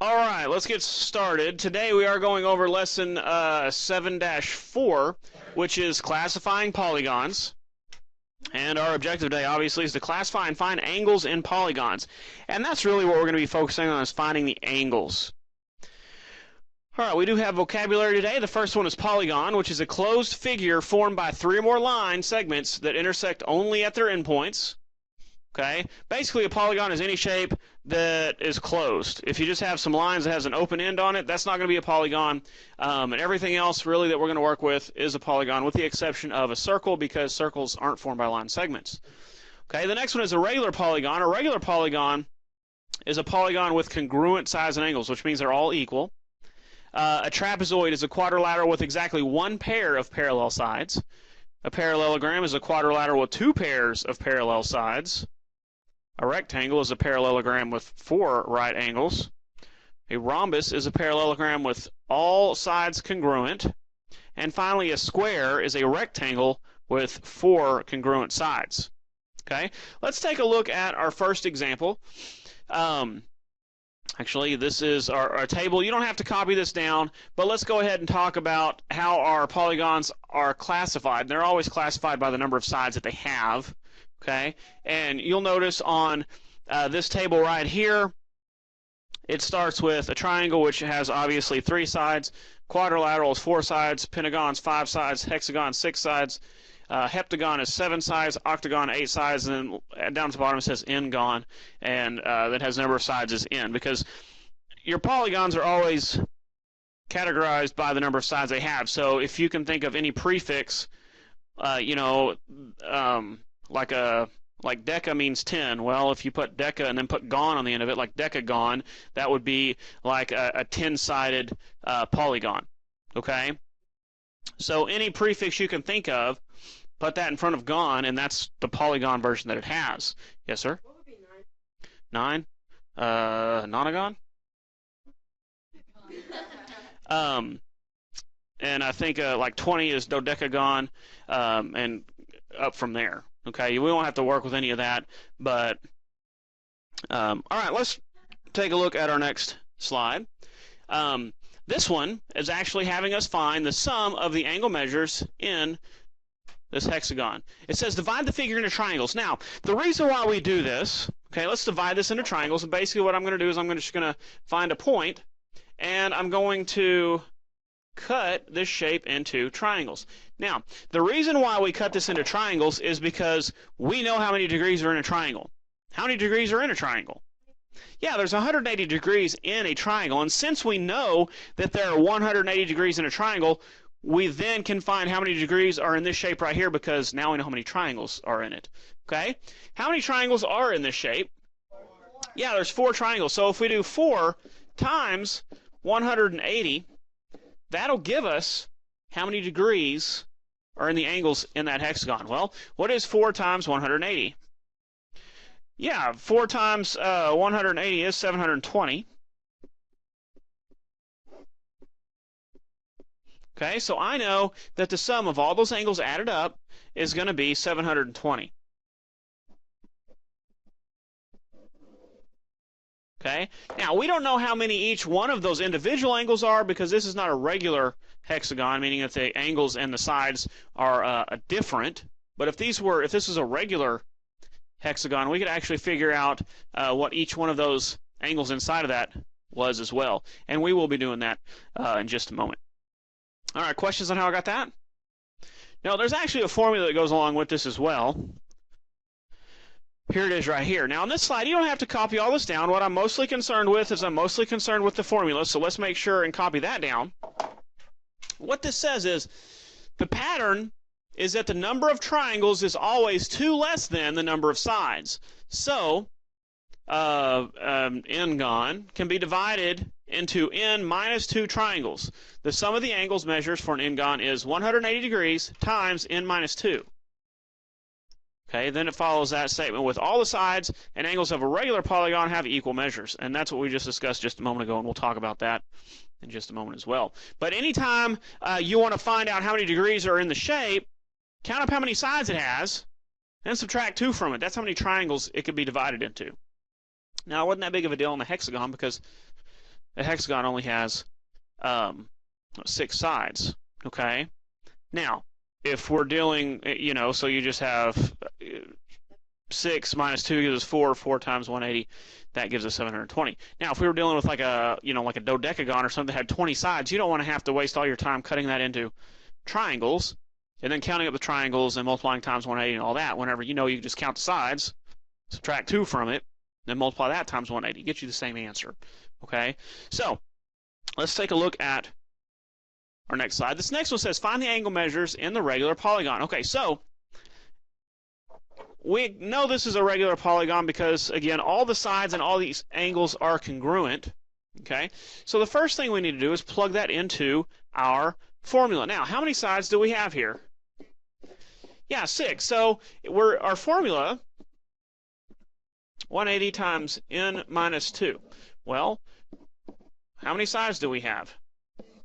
All right, let's get started. Today we are going over lesson 7-4, which is classifying polygons. And our objective today, obviously, is to classify and find angles in polygons. And that's really what we're going to be focusing on, is finding the angles. All right, we do have vocabulary today. The first one is polygon, which is a closed figure formed by three or more line segments that intersect only at their endpoints. Okay, basically a polygon is any shape that is closed. If you just have some lines that has an open end on it, that's not going to be a polygon. And everything else really that we're going to work with is a polygon, with the exception of a circle, because circles aren't formed by line segments. Okay, the next one is a regular polygon. A regular polygon is a polygon with congruent size and angles, which means they're all equal. A trapezoid is a quadrilateral with exactly one pair of parallel sides. A parallelogram is a quadrilateral with two pairs of parallel sides. A rectangle is a parallelogram with four right angles. A rhombus is a parallelogram with all sides congruent. And finally, a square is a rectangle with four congruent sides. Okay, let's take a look at our first example. Actually, this is our table. You don't have to copy this down, but let's go ahead and talk about how our polygons are classified. They're always classified by the number of sides that they have. Okay, and you'll notice on this table right here, it starts with a triangle, which has obviously three sides, quadrilateral is four sides, pentagon's five sides, hexagon six sides, heptagon is seven sides, octagon eight sides, and then down to the bottom it says n-gon, and that has number of sides is n, because your polygons are always categorized by the number of sides they have. So if you can think of any prefix, like deca means 10. Well, if you put deca and then put gon on the end of it, like decagon, that would be like a 10-sided polygon. Okay? So any prefix you can think of, put that in front of gon, and that's the polygon version that it has. Yes, sir? What would be 9? 9? Nonagon? And I think like 20 is dodecagon, and up from there. Okay, we won't have to work with any of that, but all right, let's take a look at our next slide. This one is actually having us find the sum of the angle measures in this hexagon. It says divide the figure into triangles. Now, the reason why we do this, okay, let's divide this into triangles, and basically what I'm going to do is I'm just going to find a point, and I'm going to cut this shape into triangles. Now, the reason why we cut this into triangles is because we know how many degrees are in a triangle. How many degrees are in a triangle? Yeah, there's 180 degrees in a triangle, and since we know that there are 180 degrees in a triangle, we then can find how many degrees are in this shape right here, because now we know how many triangles are in it. Okay? How many triangles are in this shape? Yeah, there's 4 triangles. So if we do 4 times 180, that'll give us how many degrees are in the angles in that hexagon. Well, what is 4 times 180? Yeah, 4 times 180 is 720. Okay, so I know that the sum of all those angles added up is going to be 720. Okay, now we don't know how many each one of those individual angles are, because this is not a regular hexagon, meaning that the angles and the sides are different. But if this was a regular hexagon, we could actually figure out what each one of those angles inside of that was as well. And we will be doing that in just a moment. All right, questions on how I got that? Now, there's actually a formula that goes along with this as well. Here it is right here. Now, on this slide, you don't have to copy all this down. What I'm mostly concerned with is I'm mostly concerned with the formula, so let's make sure and copy that down. What this says is the pattern is that the number of triangles is always 2 less than the number of sides. So, n-gon can be divided into n minus 2 triangles. The sum of the angles measures for an n-gon is 180 degrees times n minus 2. Okay, then it follows that statement with all the sides and angles of a regular polygon have equal measures. And that's what we just discussed just a moment ago, and we'll talk about that in just a moment as well. But anytime you want to find out how many degrees are in the shape, count up how many sides it has, and subtract 2 from it. That's how many triangles it could be divided into. Now, it wasn't that big of a deal on the hexagon, because a hexagon only has 6 sides. Okay. Now, if we're dealing, so you just have 6 minus 2 gives us 4. 4 times 180, that gives us 720. Now, if we were dealing with like a dodecagon or something that had 20 sides, you don't want to have to waste all your time cutting that into triangles and then counting up the triangles and multiplying times 180 and all that. Whenever you can just count the sides, subtract 2 from it, then multiply that times 180, get you the same answer. Okay, so let's take a look at our next slide. This next one says find the angle measures in the regular polygon. Okay, so we know this is a regular polygon because, again, all the sides and all these angles are congruent. Okay, so the first thing we need to do is plug that into our formula. Now, how many sides do we have here? Yeah, 6. So our formula, 180 times n minus 2. Well, how many sides do we have?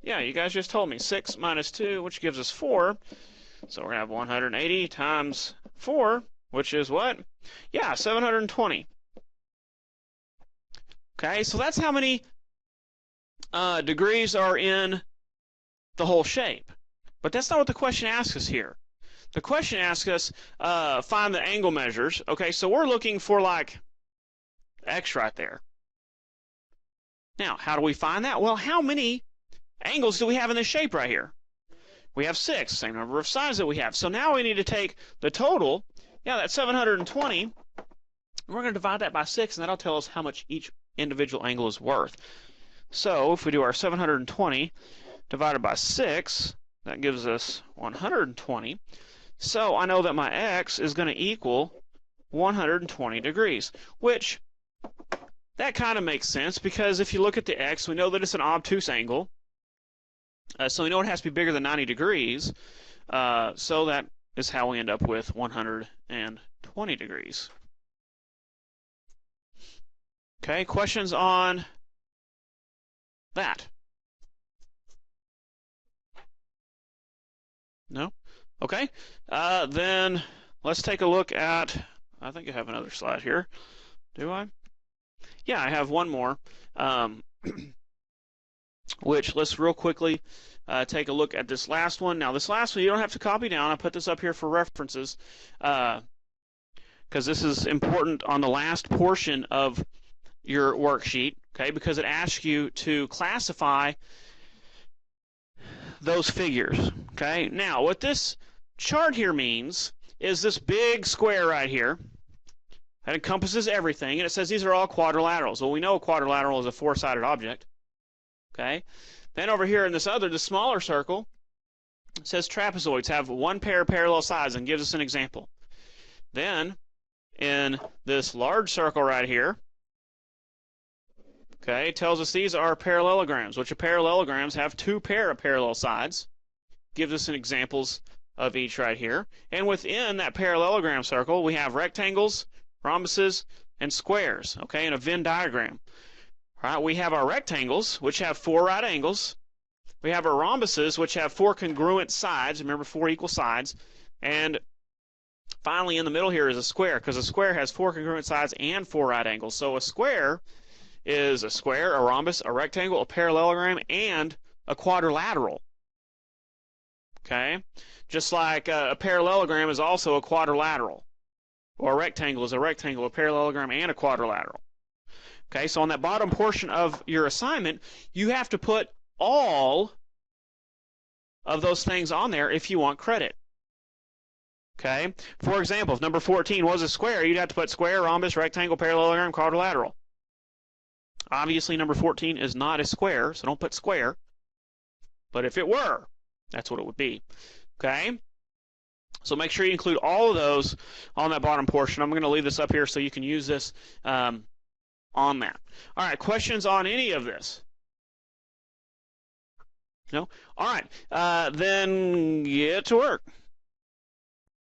Yeah, you guys just told me 6 minus 2, which gives us 4. So we're going to have 180 times 4, which is what? Yeah, 720. Okay, so that's how many degrees are in the whole shape. But that's not what the question asks us here. The question asks us find the angle measures. Okay, so we're looking for like x right there. Now, how do we find that? Well, how many angles do we have in this shape right here? We have 6, same number of sides that we have. So now we need to take the total. Yeah, that's 720. And we're going to divide that by 6, and that'll tell us how much each individual angle is worth. So if we do our 720 divided by 6, that gives us 120. So I know that my x is going to equal 120 degrees, which that kind of makes sense because if you look at the x, we know that it's an obtuse angle. So we know it has to be bigger than 90 degrees. So that is how we end up with 120 degrees. Okay, questions on that? No? Okay, then let's take a look at, I think I have another slide here. Do I? Yeah, I have one more, which let's real quickly take a look at this last one. Now, this last one you don't have to copy down. I put this up here for references because this is important on the last portion of your worksheet, okay, because it asks you to classify those figures, okay? Now, what this chart here means is this big square right here that encompasses everything, and it says these are all quadrilaterals. Well, we know a quadrilateral is a 4-sided object, okay? Then over here in this smaller circle, it says trapezoids have 1 pair of parallel sides and gives us an example. Then in this large circle right here, okay, it tells us these are parallelograms, which parallelograms have 2 pair of parallel sides. Gives us an examples of each right here. And within that parallelogram circle, we have rectangles, rhombuses, and squares, okay, in a Venn diagram. All right, we have our rectangles, which have 4 right angles. We have our rhombuses, which have 4 congruent sides. Remember, 4 equal sides. And finally, in the middle here is a square, because a square has 4 congruent sides and 4 right angles. So a square is a square, a rhombus, a rectangle, a parallelogram, and a quadrilateral. Okay? Just like a parallelogram is also a quadrilateral. Or a rectangle is a rectangle, a parallelogram, and a quadrilateral. Okay, so on that bottom portion of your assignment, you have to put all of those things on there if you want credit. Okay? For example, if number 14 was a square, you'd have to put square, rhombus, rectangle, parallelogram, quadrilateral. Obviously, number 14 is not a square, so don't put square. But if it were, that's what it would be. Okay? So make sure you include all of those on that bottom portion. I'm going to leave this up here so you can use this on that. All right, questions on any of this? No? All right, then get to work.